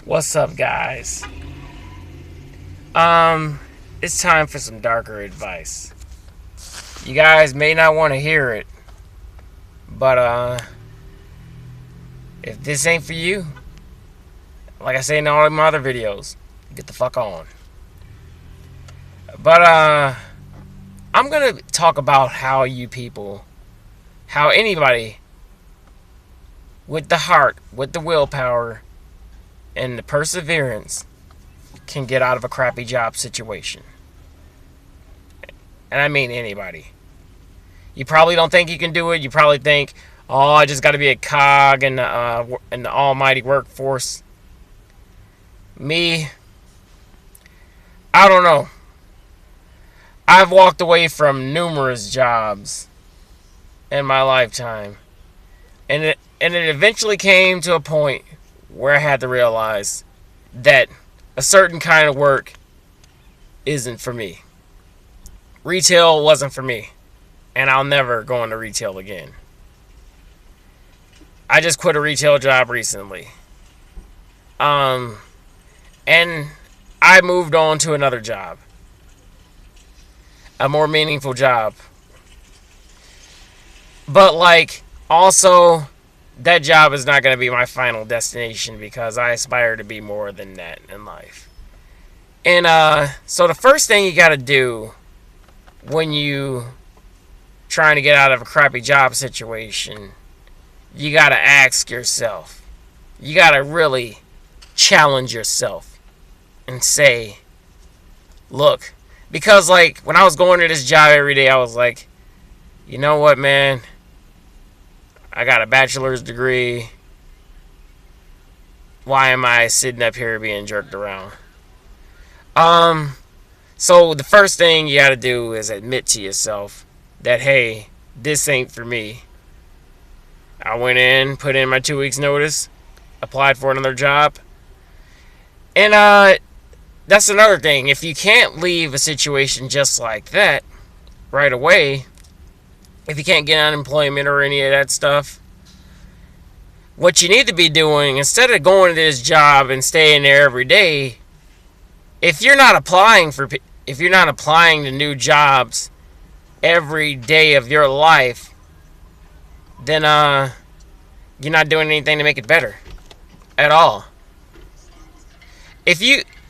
What's up, guys? Um, it's time for some darker advice. You guys may not want to hear it, but if this ain't for you, like I say in all of my other videos, get the fuck on. But I'm gonna talk about how you people, how anybody with the heart, with the willpower, and the perseverance can get out of a crappy job situation. And I mean anybody. You probably don't think you can do it. You probably think, oh, I just got to be a cog in the almighty workforce. Me, I don't know. I've walked away from numerous jobs in my lifetime. And it eventually came to a point where I had to realize that a certain kind of work isn't for me. Retail wasn't for me. And I'll never go into retail again. I just quit a retail job recently. Um, and I moved on to another job. A more meaningful job. But, also, that job is not going to be my final destination because I aspire to be more than that in life. And, so the first thing you got to do when you trying to get out of a crappy job situation, you got to ask yourself. You got to really challenge yourself and say, look, because when I was going to this job every day, I was like, you know what, man? I got a bachelor's degree. Why am I sitting up here being jerked around? So the first thing you got to do is admit to yourself that, hey, this ain't for me. I went in, put in my 2 weeks notice, applied for another job. And that's another thing. If you can't leave a situation just like that right away, if you can't get unemployment or any of that stuff, what you need to be doing, instead of going to this job and staying there every day, if you're not applying to new jobs every day of your life, then you're not doing anything to make it better at all. I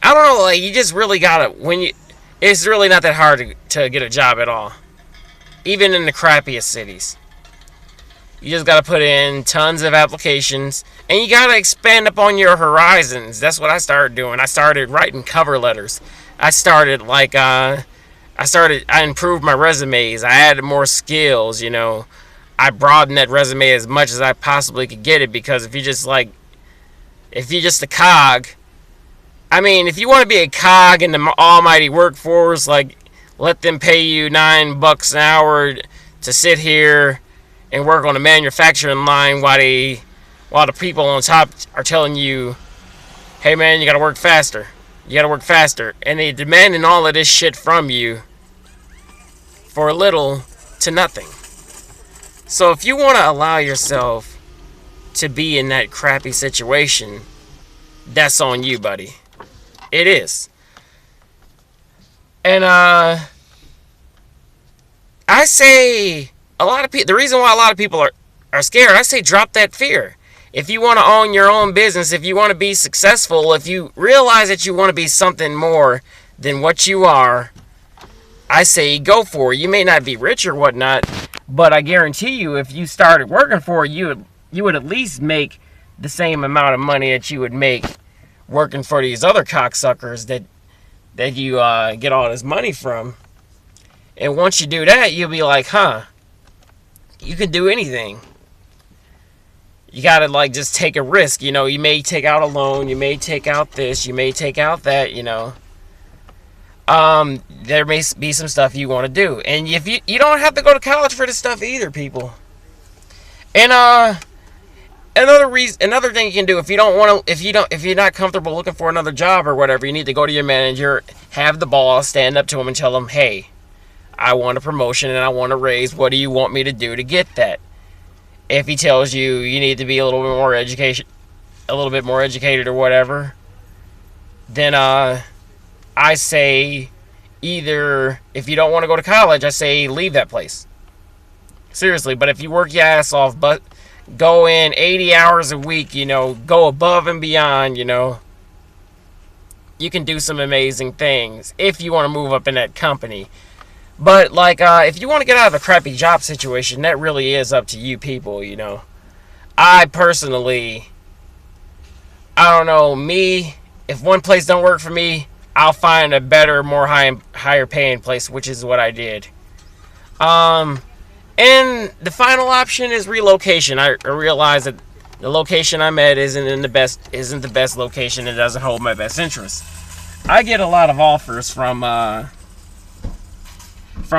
don't know, you just really gotta, it's really not that hard to get a job at all, even in the crappiest cities. You just gotta put in tons of applications, and you gotta expand upon your horizons. That's what I started doing. I started writing cover letters. I improved my resumes. I added more skills, I broadened that resume as much as I possibly could get it, because if you're just a cog, if you want to be a cog in the almighty workforce, let them pay you $9 an hour to sit here and work on a manufacturing line while the people on top are telling you, hey man, you gotta work faster. And they're demanding all of this shit from you for little to nothing. So if you want to allow yourself to be in that crappy situation, that's on you, buddy. It is. And I say a lot of people, the reason why a lot of people are scared, I say drop that fear. If you want to own your own business, if you want to be successful, if you realize that you want to be something more than what you are, I say go for it. You may not be rich or whatnot, but I guarantee you, if you started working for it, you would at least make the same amount of money that you would make working for these other cocksuckers that you get all this money from. And once you do that, you'll be like, huh, you can do anything. You gotta just take a risk. You may take out a loan, you may take out this, you may take out that. There may be some stuff you want to do, and if you don't have to go to college for this stuff either, people. And another thing you can do, if you're not comfortable looking for another job or whatever, you need to go to your manager, have the boss, stand up to him and tell him, hey, I want a promotion and I want a raise. What do you want me to do to get that? If he tells you you need to be a little bit more educated or whatever, then I say either, if you don't want to go to college, I say leave that place. Seriously, but if you work your ass off, but go in 80 hours a week, go above and beyond, you can do some amazing things if you want to move up in that company. But, like, if you want to get out of a crappy job situation, that really is up to you people, I personally, I don't know, if one place don't work for me, I'll find a better, more higher paying place, which is what I did. And the final option is relocation. I realize that the location I'm at isn't the best location. It doesn't hold my best interest. I get a lot of offers from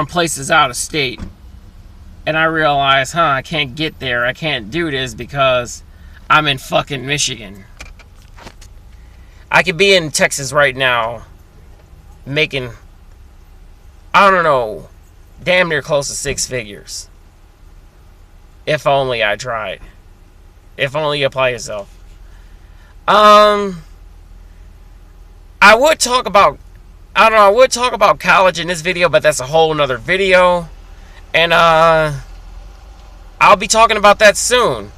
places out of state, and I realize, I can't get there. I can't do this because I'm in fucking Michigan. I could be in Texas right now, making, I don't know, damn near close to six figures. If only I tried. If only you apply yourself. I would talk about college in this video, but that's a whole nother video. And I'll be talking about that soon.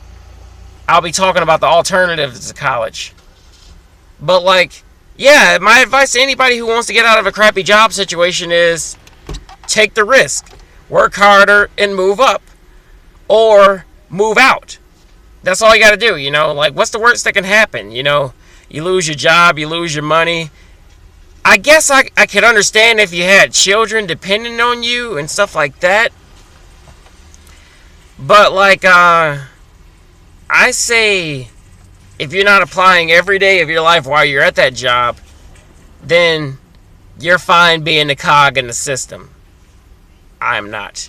I'll be talking about the alternatives to college. But, like, yeah, my advice to anybody who wants to get out of a crappy job situation is take the risk. Work harder and move up. Or move out. That's all you gotta do, Like, what's the worst that can happen, You lose your job, you lose your money. I guess I could understand if you had children depending on you and stuff like that. But, like, I say, if you're not applying every day of your life while you're at that job, then you're fine being a cog in the system. I'm not.